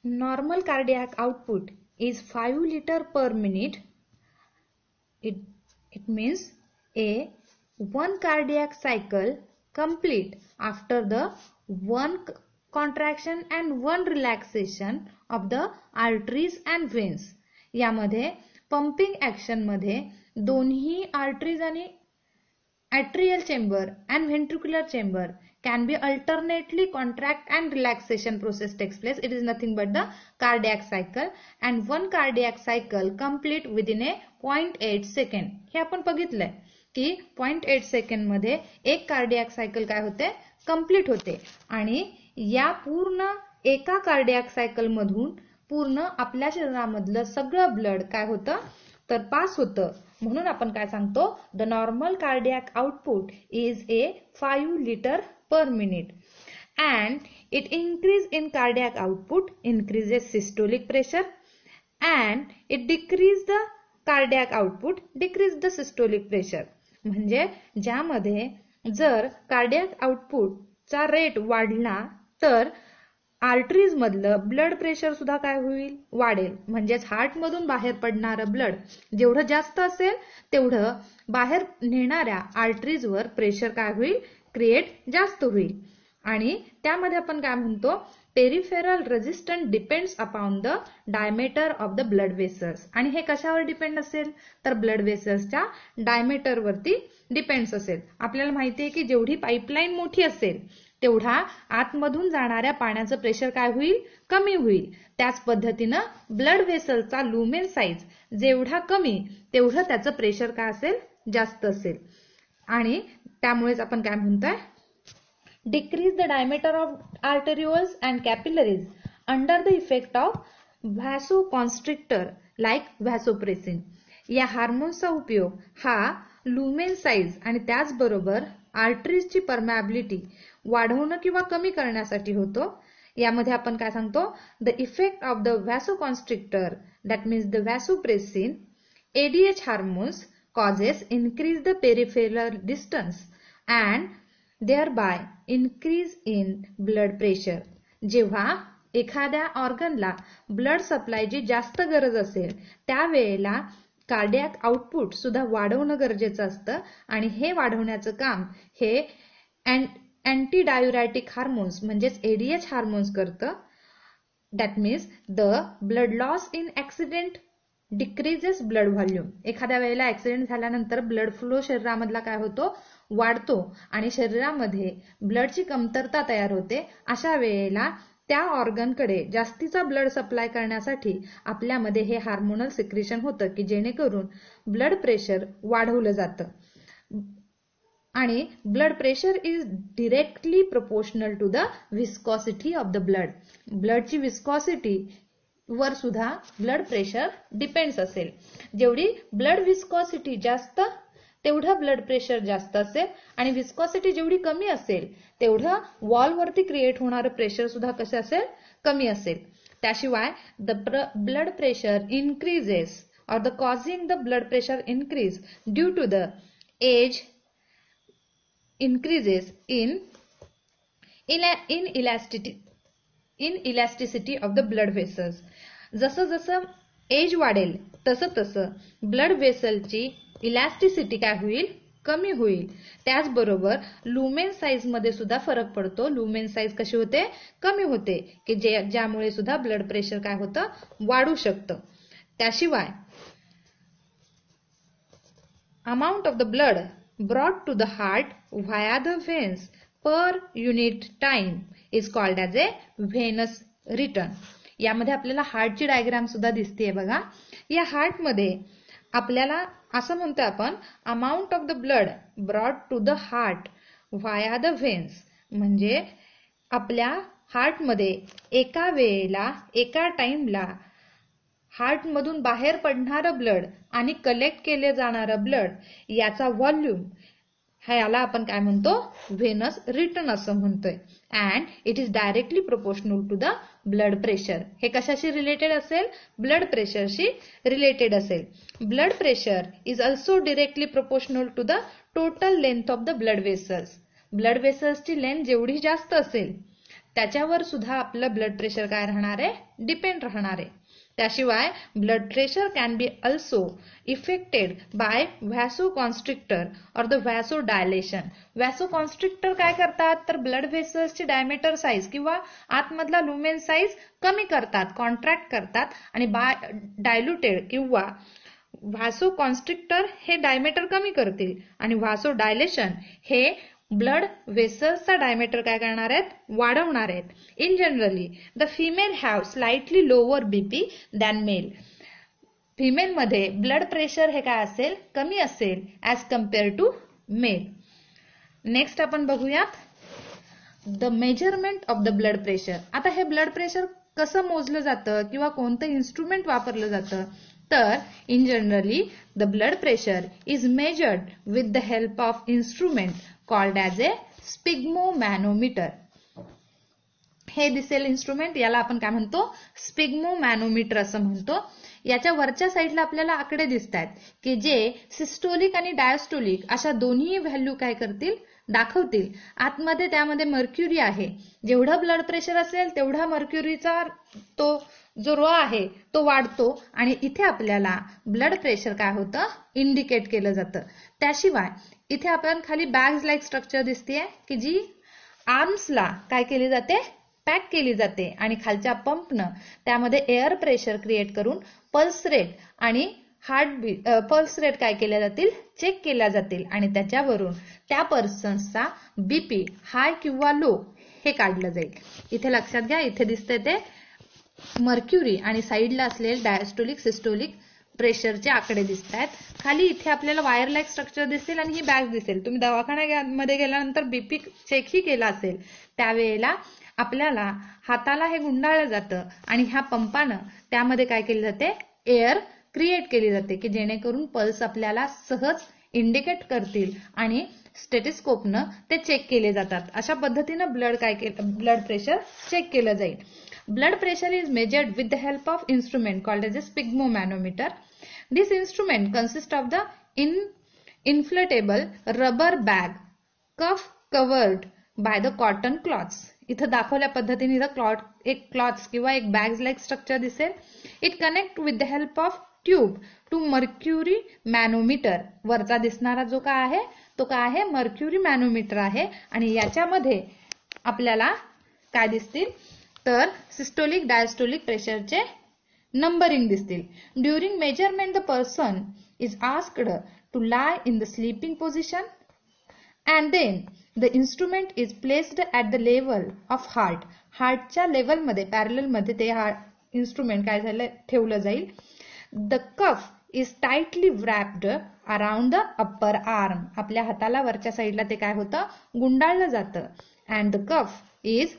normal cardiac output is 5 liter per minute, it means a one cardiac cycle complete after the one contraction and one relaxation of the arteries and veins. यामध्ये pumping action मध्ये दोन्ही arteries आणि atrial chamber and ventricular chamber can be alternately contract and relaxation process takes place. It is nothing but the cardiac cycle and one cardiac cycle complete within a 0.8 second. हे आपण बघितलंय की 0.8 second मध्ये एक cardiac cycle काय होते complete होते आणि या पूर्ण एका कार्डियाक सायकल मधून पूर्ण आपल्या शरीरामधलं सगळं ब्लड काय होतं तर पास होतं. म्हणून आपण काय सांगतो the normal cardiac output is a 5 litre per minute and it increase in cardiac output increases systolic pressure and it decrease the cardiac output decrease the systolic pressure. म्हणजे ज्यामध्ये जर कार्डियाक आउटपुट चा rate वाढला तर arteries मधलं blood pressure सुद्धा काय होईल वाढेल. म्हणजेच हार्ट मधून बाहेर पडणारं ब्लड जेवढं जास्त असेल तेवढं बाहेर नेणाऱ्या आर्टरीज वर प्रेशर काय होईल क्रिएट जास्त होईल. आणि त्यामध्ये आपण काय म्हणतो peripheral resistance depends upon the diameter of the blood vessels. आणि हे कशावर डिपेंड असेल तर ब्लड वेसल्सच्या डायमीटर वरती डिपेंड्स असेल. आपल्याला माहिती आहे की जेवढी पाईपलाईन मोठी असेल तेवढा आतमधून जाणाऱ्या पाण्याचं प्रेशर काय होईल कमी होईल. त्याच पद्धतीनं ब्लड वेसलचा लुमेन साइज जेवढा कमी तेवढं त्याचं प्रेशर काय असेल जास्त असेल. आणि त्यामुळेच आपण काय म्हणतोय decrease the diameter of arterioles and capillaries under the effect of vasoconstrictor like vasopressin. या हार्मोन्सचा उपयोग हा लुमेन साइज आणि त्याचबरोबर आर्टरीजची परमॅबिलिटी वाढवणं किंवा कमी करण्यासाठी होतो. यामध्ये आपण काय सांगतो the effect of the vasoconstrictor that means the vasopressin ADH hormones causes increase the peripheral distance and thereby increase in blood pressure. जेव्हा एखाद्या ऑर्गनला ब्लड सप्लायची जास्त गरज असेल त्यावेळेला कार्डियाक आउटपुट सुद्धा वाढवणं गरजेचं असतं आणि हे वाढवण्याचं काम हे अँटी डायुरॅटिक हार्मोन्स म्हणजेच ADH हार्मोन्स करतं. That means the blood loss in accident decreases blood volume. एखाद्या वेळेला ऍक्सिडेंट झाल्यानंतर ब्लड फ्लो शरीरामधला काय होतो वाढतो आणि शरीरामध्ये ब्लडची कमतरता तयार होते. अशा वेळेला त्या ऑर्गनकडे जास्तीचा ब्लड सप्लाय करण्यासाठी आपल्यामध्ये हे हार्मोनल सिक्रेशन होतं की जेणेकरून ब्लड प्रेशर वाढवलं जातं. आणि blood pressure is directly proportional to the viscosity of the blood. ब्लडची विस्कॉसिटी वर सुद्धा ब्लड प्रेशर डिपेंड्स असेल. जेवढी ब्लड विस्कॉसिटी जास्त तेवढं ब्लड प्रेशर जास्त असेल आणि विस्कॉसिटी जेवढी कमी असेल तेवढं वॉल वरती क्रिएट होणारं प्रेशर सुद्धा कसं असेल कमी असेल. त्याशिवाय the blood pressure increases or the causing the blood pressure increase due to the age increases in elasticity of the blood vessels. जसं जसं एज वाढेल तसं तसं ब्लड वेसलची इलास्टिसिटी काय होईल कमी होईल. त्याचबरोबर लुमेन साइज मध्ये सुद्धा फरक पडतो. लुमेन साइज कशी होते कमी होते की ज्यामुळे सुद्धा ब्लड प्रेशर काय होतं वाढू शकतं. त्याशिवाय amount of the blood brought to the heart via the veins per unit time is called as a venous return. यामध्ये आपल्याला हार्टची डायग्राम सुद्धा दिसतेय बघा. या हार्ट मध्ये आपल्याला असं म्हणतोय आपण amount of the blood brought to the heart via the veins. म्हणजे आपल्या हार्ट मध्ये एका वेळेला एका टाइमला हार्ट मधून बाहेर पडणारं ब्लड आणि कलेक्ट केले जाणारं ब्लड याचा व्हॉल्यूम ह्याला आपण काय म्हणतो व्हेनस रिटर्न असं म्हणतोय. And it is directly proportional to the blood pressure. हे कशाशी रिलेटेड असेल ब्लड प्रेशरशी रिलेटेड असेल. Blood pressure is also directly proportional to the total length of the blood vessels. Blood वेसल्सची लेंथ जेवढी जास्त असेल त्याच्यावर सुद्धा आपलं ब्लड प्रेशर काय राहणार आहे, डिपेंड राहणार आहे. त्याशिवाय blood pressure can be also affected by vasoconstrictor और द व्हॅसोडायलेशन. व्हॅसोकॉन्स्ट्रिक्टर काय करतात, तर ब्लड व्हेसल्सची डायमीटर साईज किंवा आतमधला लुमेन साईज कमी करतात, कॉन्ट्रॅक्ट करतात, आणि डायल्युटेड किंवा व्हॅसोकॉन्स्ट्रिक्टर हे डायमीटर कमी करतील, आणि व्हॅसोडायलेशन हे ब्लड व्हेसल्सचा डायमीटर काय करणार आहेत, वाढवणार आहेत. In generally the female have slightly lower BP than male. Female मध्ये ब्लड प्रेशर हे काय असेल, कमी असेल as compare to male. Next आपण बघूयात the measurement of the blood pressure. आता हे ब्लड प्रेशर कसं मोजलं जातं किंवा कोणतं इन्स्ट्रुमेंट वापरलं जातं, तर in generally the blood pressure is measured with the help of instrument called as a sphygmomanometer. हे दिसेल इन्स्ट्रुमेंट, याला आपण काय म्हणतो, स्पिग्मोमॅनोमीटर असं म्हणतो. याच्या वरच्या साईडला आपल्याला आकडे दिसत आहेत की जे सिस्टोलिक आणि डायस्टोलिक अशा दोन्ही व्हॅल्यू काय करतील, दाखवतील. आतमध्ये त्यामध्ये मर्क्युरी आहे. जेवढं ब्लड प्रेशर असेल तेवढा मर्क्युरीचा तो जो रो आहे तो वाढतो, आणि इथे आपल्याला ब्लड प्रेशर काय होतं, इंडिकेट केलं जातं. त्याशिवाय इथे आपण खाली बॅग्स लाईक स्ट्रक्चर दिसतेय की जी आर्म्सला काय केली जाते, पॅक केली जाते, आणि खालच्या पंपनं त्यामध्ये एअर प्रेशर क्रिएट करून पल्स रेट आणि हार्टबीट पल्स रेट काय केल्या जातील, चेक केल्या जातील, आणि त्याच्यावरून त्या पर्सन्सचा बीपी हाय किंवा लो हे काढलं जाईल. इथे लक्षात घ्या, इथे दिसतंय ते मर्क्युरी आणि साईडला असलेले डायस्टोलिक सिस्टोलिक प्रेशरचे आकडे दिसत आहेत. खाली इथे आपल्याला वायर लाईक स्ट्रक्चर दिसेल आणि ही बॅग दिसेल. तुम्ही दवाखान्यामध्ये गेल्यानंतर बीपी चेकही केला असेल, त्यावेळेला आपल्याला हाताला हे गुंडाळलं जातं आणि ह्या पंपानं त्यामध्ये काय केले जाते, एअर क्रिएट केली जाते की जेणेकरून पल्स आपल्याला सहज इंडिकेट करतील आणि स्टेटिस्कोपनं ते चेक केले जातात. अशा पद्धतीनं ब्लड प्रेशर चेक केलं जाईल. Blood pressure is measured with the help of instrument called as a sphygmomanometer. This instrument consists of the inflatable rubber bag cuff covered by the cotton cloths. इथं दाखवल्या पद्धतीने एक क्लॉथ्स किंवा एक bags like structure दिसेल. It connect with the help of tube to mercury manometer. वरचा दिसणारा जो काय आहे तो काय आहे, मर्क्युरी मॅनोमीटर आहे, आणि याच्यामध्ये आपल्याला काय दिसतील, तर सिस्टोलिक डायस्टोलिक प्रेशरचे नंबरिंग दिसतील. During measurement the person is asked to lie in the sleeping position and then the instrument is placed at the level of heart. हार्टच्या लेवलमध्ये पॅरललमध्ये ते इन्स्ट्रुमेंट काय झालं ठेवलं जाईल. The cuff is tightly wrapped around the upper arm. आपल्या हाताला वरच्या साईडला ते काय होतं, गुंडाळलं जातं. And the cuff is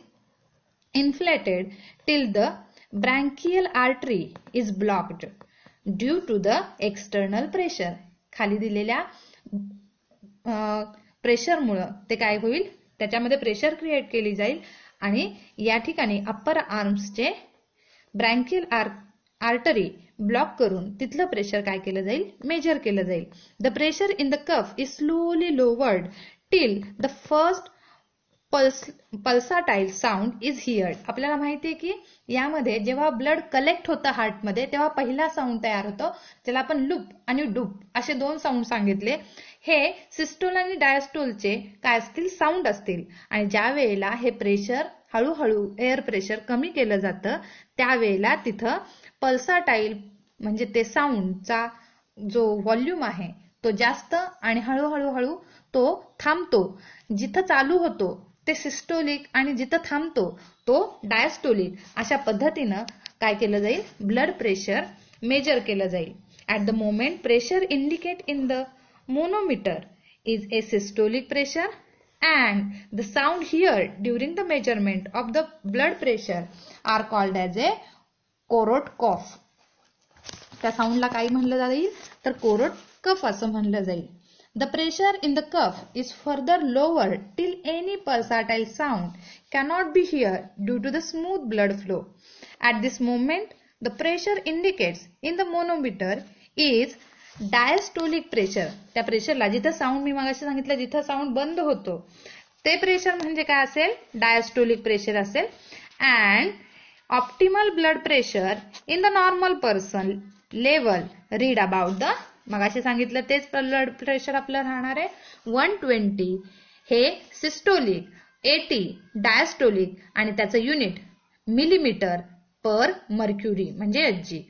inflated till the branchial artery is blocked due to the external pressure. खाली दिलेल्या प्रेशर मुळे ते काय होईल, त्याच्यामध्ये प्रेशर क्रिएट केली जाईल आणि या ठिकाणी अप्पर आर्म्सचे ब्रँकियल आर्टरी ब्लॉक करून तिथलं प्रेशर काय केलं जाईल, मेजर केलं जाईल. The pressure in the cuff is slowly lowered till the first pulsatile sound is heard. आपल्याला माहिती आहे की यामध्ये जेव्हा ब्लड कलेक्ट होतं हार्टमध्ये तेव्हा पहिला साऊंड तयार होतो, ज्याला आपण लूप आणि डूप असे दोन साऊंड सांगितले. हे सिस्टोल आणि डायस्टोलचे काय असतील, साऊंड असतील. आणि ज्या वेळेला हे प्रेशर हळूहळू एअर प्रेशर कमी केलं जातं त्यावेळेला तिथं पल्साटाईल म्हणजे ते साऊंडचा जो व्हॉल्यूम आहे तो जास्त आणि हळूहळू तो थांबतो. जिथं चालू होतो ते सिस्टोलिक आणि जिथं थांबतो तो डायस्टोलिक. अशा पद्धतीनं काय केलं जाईल, ब्लड प्रेशर मेजर केलं जाईल. At the moment pressure indicate in the manometer is a systolic pressure and the sound hear during the measurement of the blood pressure are called as a Korotkoff. त्या साऊंडला काय म्हणलं जाईल, तर कोरोट कफ असं म्हणलं जाईल. The pressure in the cuff is further lowered till any pulsatile sound cannot be heard due to the smooth blood flow. At this moment, the pressure indicates in the manometer is diastolic pressure. त्या प्रेशरला जिथं sound मी मगाशी सांगितलं जिथं sound बंद होतो ते pressure म्हणजे काय असेल, डायस्टोलिक प्रेशर असेल. And optimal blood pressure in the normal person level read about the, मगाशी सांगितलं तेच ब्लड प्रेशर आपलं राहणार आहे 120 हे सिस्टोलिक, 80 डायस्टोलिक आणि त्याचं युनिट मिलीमीटर पर मर्क्युरी म्हणजे एचजी.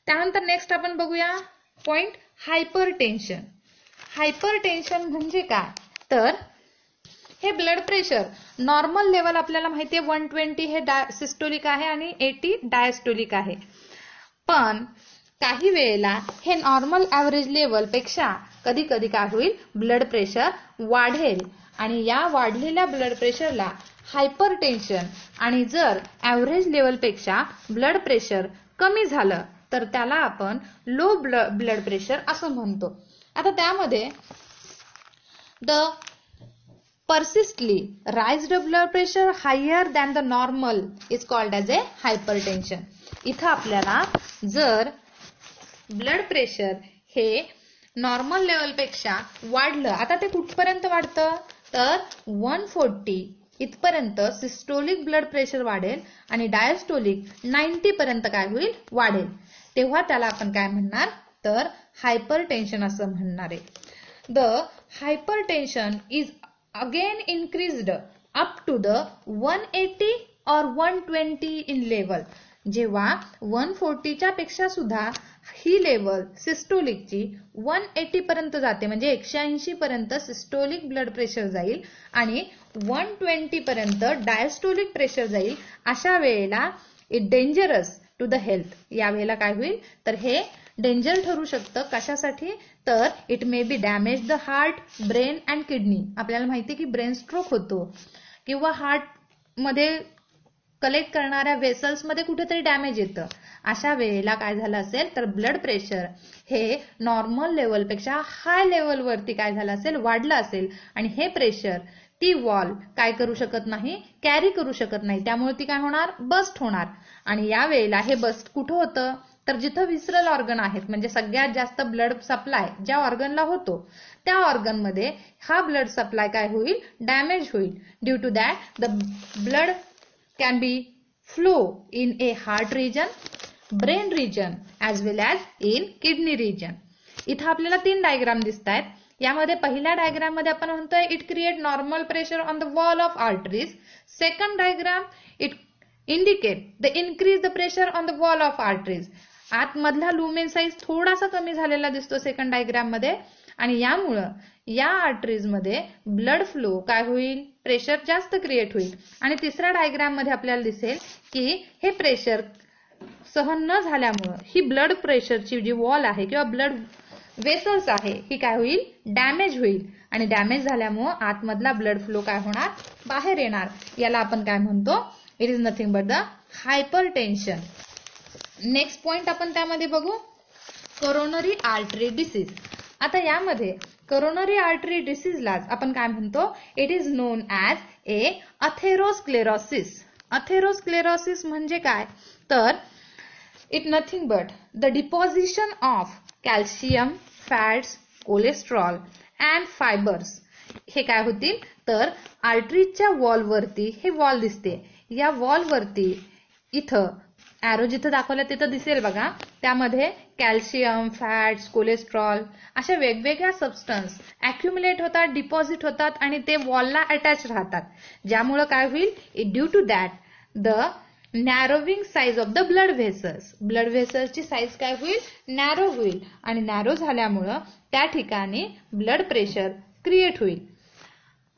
त्यानंतर नेक्स्ट आपण बघूया पॉइंट हायपरटेन्शन. हायपरटेन्शन म्हणजे काय, तर हे ब्लड प्रेशर नॉर्मल लेवल आपल्याला माहिती आहे 120 हे सिस्टोलिक आहे आणि 80 डायस्टोलिक आहे. पण काही वेळेला हे नॉर्मल ॲव्हरेज लेवल पेक्षा कधी कधी काय होईल, ब्लड प्रेशर वाढेल आणि या वाढलेल्या ब्लड प्रेशरला हायपरटेन्शन, आणि जर ॲव्हरेज लेवलपेक्षा ब्लड प्रेशर कमी झालं तर त्याला आपण लो ब्लड प्रेशर असं म्हणतो. आता त्यामध्ये the persistently raised blood pressure higher than the normal is called as a hypertension. इथं आपल्याला जर ब्लड प्रेशर हे नॉर्मल लेवलपेक्षा वाढलं, आता ते कुठपर्यंत वाढतं तर 140 इथपर्यंत सिस्टोलिक ब्लड प्रेशर वाढेल आणि डायस्टोलिक 90 पर्यंत काय होईल, वाढेल, तेव्हा त्याला आपण काय म्हणणार तर हायपरटेन्शन असं म्हणणार आहे. The hypertension is again increased up to the 180 or 120 in level. जेव्हा 140च्या पेक्षा सुद्धा ही लेवल सिस्टोलिकची 180 पर्यंत जाते, म्हणजे 180 पर्यंत सिस्टोलिक ब्लड प्रेशर जाईल आणि 120 पर्यंत डायस्टोलिक प्रेशर जाईल, अशा वेळेला it dangerous to the health. या वेळेला काय होईल तर हे डेंजर ठरू शकतं. कशासाठी तर it may be damage the heart, brain and kidney. आपल्याला माहिती आहे की ब्रेन स्ट्रोक होतो किंवा हार्ट मध्ये कलेक्ट करणाऱ्या वेसल्स मध्ये कुठेतरी डॅमेज येतं. अशा वेळेला काय झालं असेल तर ब्लड प्रेशर हे नॉर्मल लेवलपेक्षा हाय लेवलवरती काय झालं असेल, वाढलं असेल आणि हे प्रेशर ती वॉल काय करू शकत नाही, कॅरी करू शकत नाही, त्यामुळे ती काय होणार, बस्ट होणार. आणि या वेळेला हे बस्ट कुठं होतं तर जिथं विसरल ऑर्गन आहेत, म्हणजे सगळ्यात जास्त ब्लड सप्लाय ज्या ऑर्गनला होतो त्या ऑर्गन मध्ये हा ब्लड सप्लाय काय होईल, डॅमेज होईल. Due to that the blood can be flow in a heart region, brain region as well as in kidney region. इथं आपल्याला 3 डायग्राम दिसत आहेत. यामध्ये पहिल्या डायग्राम मध्ये आपण म्हणतोय it create normal pressure on the wall of arteries. Second diagram it indicate the increase the pressure on the wall of arteries. आतमधला लुमेन साईज थोडासा कमी झालेला दिसतो सेकंड डायग्राम मध्ये आणि यामुळं या आर्टरीज मध्ये ब्लड फ्लो काय होईल, प्रेशर जास्त क्रिएट होईल. आणि तिसऱ्या डायग्राम मध्ये आपल्याला दिसेल की हे प्रेशर सहन न झाल्यामुळं ही ब्लड प्रेशरची जी वॉल आहे किंवा ब्लड वेसल्स आहे ही काय होईल, डॅमेज होईल आणि डॅमेज झाल्यामुळं आतमधला ब्लड फ्लो काय होणार, बाहेर येणार. याला आपण काय म्हणतो, it is nothing but the hypertension. Next point आपण त्यामध्ये बघू, कोरोनरी आर्टरी डिसीज. आता यामध्ये कोरोनरी आर्टरी डिसीजलाच आपण काय म्हणतो, it is non as A atherosclerosis. Atherosclerosis म्हणजे काय तर it nothing but the deposition of calcium, fats, cholesterol and fibres. हे काय होतील तर आर्टरीच्या वॉलवरती हे वॉल दिसते, या वॉलवरती इथं ॲरो जिथं दाखवलं तिथं दिसेल बघा, त्यामध्ये कॅल्शियम, फॅट्स, कोलेस्ट्रॉल अशा वेगवेगळ्या सबस्टन्स ॲक्युमुलेट होतात, डिपॉझिट होतात आणि ते वॉलला अटॅच राहतात. ज्यामुळं काय होईल, due to that the narrowing size of the blood vessels. Blood व्हेसल्सची साईज काय होईल, नॅरो होईल आणि नॅरो झाल्यामुळं त्या ठिकाणी ब्लड प्रेशर क्रिएट होईल.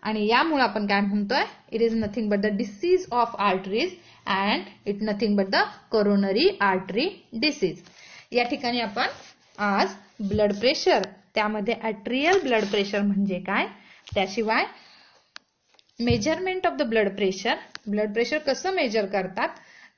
आणि यामुळे आपण काय म्हणतोय, it is nothing but the disease of arteries and it nothing but the coronary artery disease. या ठिकाणी आपण आज ब्लड प्रेशर, त्यामध्ये आर्टरियल ब्लड प्रेशर म्हणजे काय, त्याशिवाय measurement of the blood pressure, blood pressure कसं मेजर करतात,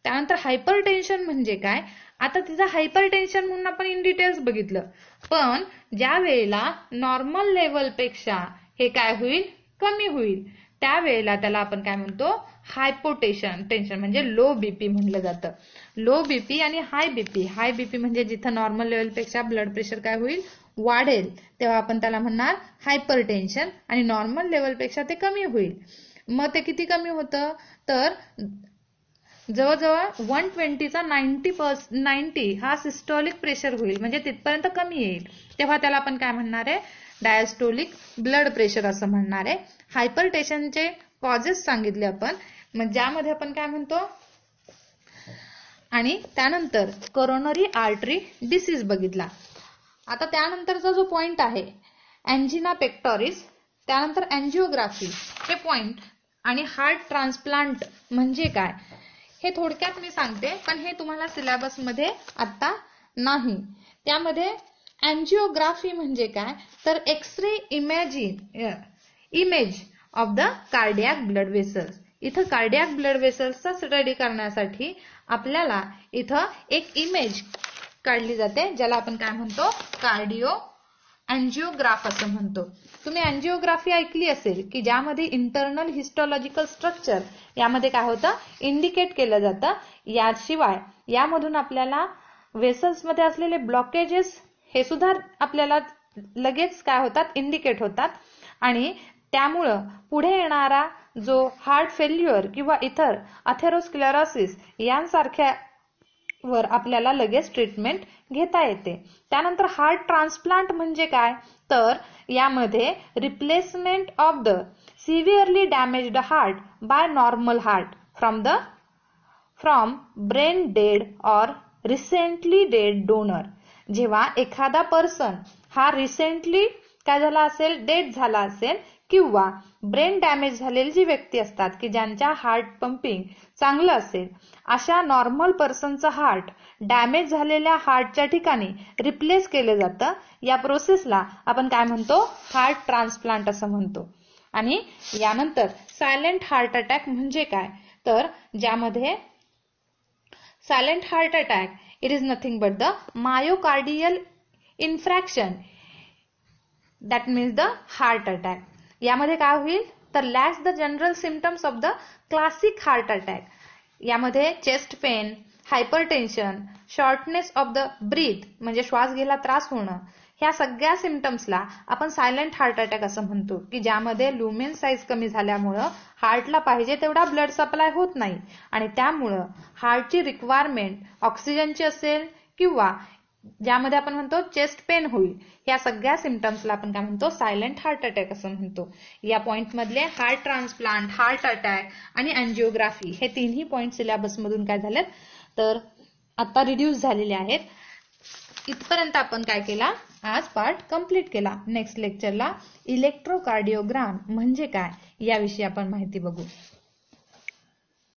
त्यानंतर हायपरटेन्शन म्हणजे काय. आता तिचा हायपरटेन्शन म्हणून आपण इन डिटेल्स बघितलं, पण ज्या वेळेला नॉर्मल लेवलपेक्षा हे काय होईल, कमी होईल, त्यावेळेला त्याला आपण काय म्हणतो, हायपोटेन्शन. टेन्शन म्हणजे लो बीपी म्हणलं जातं. लो बीपी आणि हाय बीपी. हाय बीपी म्हणजे जिथं नॉर्मल लेवलपेक्षा ब्लड प्रेशर काय होईल, वाढेल तेव्हा आपण त्याला म्हणणार हायपरटेन्शन आणि नॉर्मल लेवलपेक्षा ते कमी होईल. मग ते किती कमी होतं तर जवळजवळ 120 चा 90 हा सिस्टोलिक प्रेशर होईल, म्हणजे तिथपर्यंत कमी येईल, तेव्हा त्याला आपण काय म्हणणार आहे, डायस्टोलिक ब्लड प्रेशर असं म्हणणार आहे. हायपरटेन्शनचे कॉजेस सांगितले आपण, मग ज्यामध्ये आपण काय म्हणतो, आणि त्यानंतर कोरोनरी आर्टरी डिसीज बघितला. आता त्यानंतरचा जो पॉइंट आहे एंजिना पेक्टोरिस, त्यानंतर एंजिओग्राफी हे पॉइंट, आणि हार्ट ट्रान्सप्लांट म्हणजे काय हे थोडक्यात मी सांगते, पण हे तुम्हाला सिलेबस मध्ये आता नाही. त्यामध्ये एंजिओग्राफी म्हणजे काय तर X ray image of the cardiac blood vessels. इथं कार्डियाक ब्लड वेसल्सचा स्टडी करण्यासाठी आपल्याला इथं एक इमेज काढली जाते, ज्याला आपण काय म्हणतो, कार्डिओ एंजिओग्राफ असं म्हणतो. तुम्ही एंजिओग्राफी ऐकली असेल की ज्यामध्ये इंटरनल हिस्टोलॉजिकल स्ट्रक्चर यामध्ये काय होतं, इंडिकेट केलं जातं. याशिवाय यामधून आपल्याला वेसल्स मध्ये असलेले ब्लॉकेजेस हे सुद्धा आपल्याला लगेच काय होतात, इंडिकेट होतात, आणि त्यामुळं पुढे येणारा जो हार्ट फेल्युअर किंवा इतर अथेरोस्क्लेरोसिस यांसारख्या वर आपल्याला लगेच ट्रीटमेंट घेता येते. त्यानंतर हार्ट ट्रान्सप्लांट म्हणजे काय तर यामध्ये replacement of the सिव्हिअरली damaged heart by normal heart from brain dead or recently dead donor. जेव्हा एखादा पर्सन हा रिसेंटली काय झाला असेल, डेड झाला असेल, किंवा ब्रेन डॅमेज झालेली जी व्यक्ती असतात की ज्यांच्या हार्ट पंपिंग चांगलं असेल, अशा नॉर्मल पर्सनचं हार्ट डॅमेज झालेल्या हार्टच्या ठिकाणी रिप्लेस केलं जातं. या प्रोसेसला आपण काय म्हणतो, हार्ट ट्रान्सप्लांट असं म्हणतो. आणि यानंतर सायलेंट हार्ट अटॅक म्हणजे काय तर ज्यामध्ये silent heart attack it is nothing but the myocardial infraction, that means the heart attack. यामध्ये काय होईल तर lacks the general symptoms of the classic heart attack. यामध्ये chest pain, hypertension, shortness of the breath म्हणजे श्वास घ्यायला त्रास होणं, ह्या सगळ्या सिम्पटम्सला आपण सायलेंट हार्ट अटॅक असं म्हणतो, की ज्यामध्ये लुमेन साईज कमी झाल्यामुळं हार्टला पाहिजे तेवढा ब्लड सप्लाय होत नाही, आणि त्यामुळं हार्टची रिक्वायरमेंट ऑक्सिजनची असेल किंवा ज्यामध्ये आपण म्हणतो चेस्ट पेन होईल. या सगळ्या सिम्पटम्सला आपण काय म्हणतो, सायलेंट हार्ट अटॅक असं म्हणतो. या पॉइंट मधले हार्ट ट्रान्सप्लांट, हार्ट अटॅक आणि एंजिओग्राफी हे तिन्ही पॉइंट सिलेबस मधून काय झालेत तर आता रिड्यूस झालेले आहेत. इथपर्यंत आपण काय केला, आज पार्ट कंप्लीट केला. नेक्स्ट लेक्चरला इलेक्ट्रोकार्डिओग्राम म्हणजे काय याविषयी आपण माहिती बघू.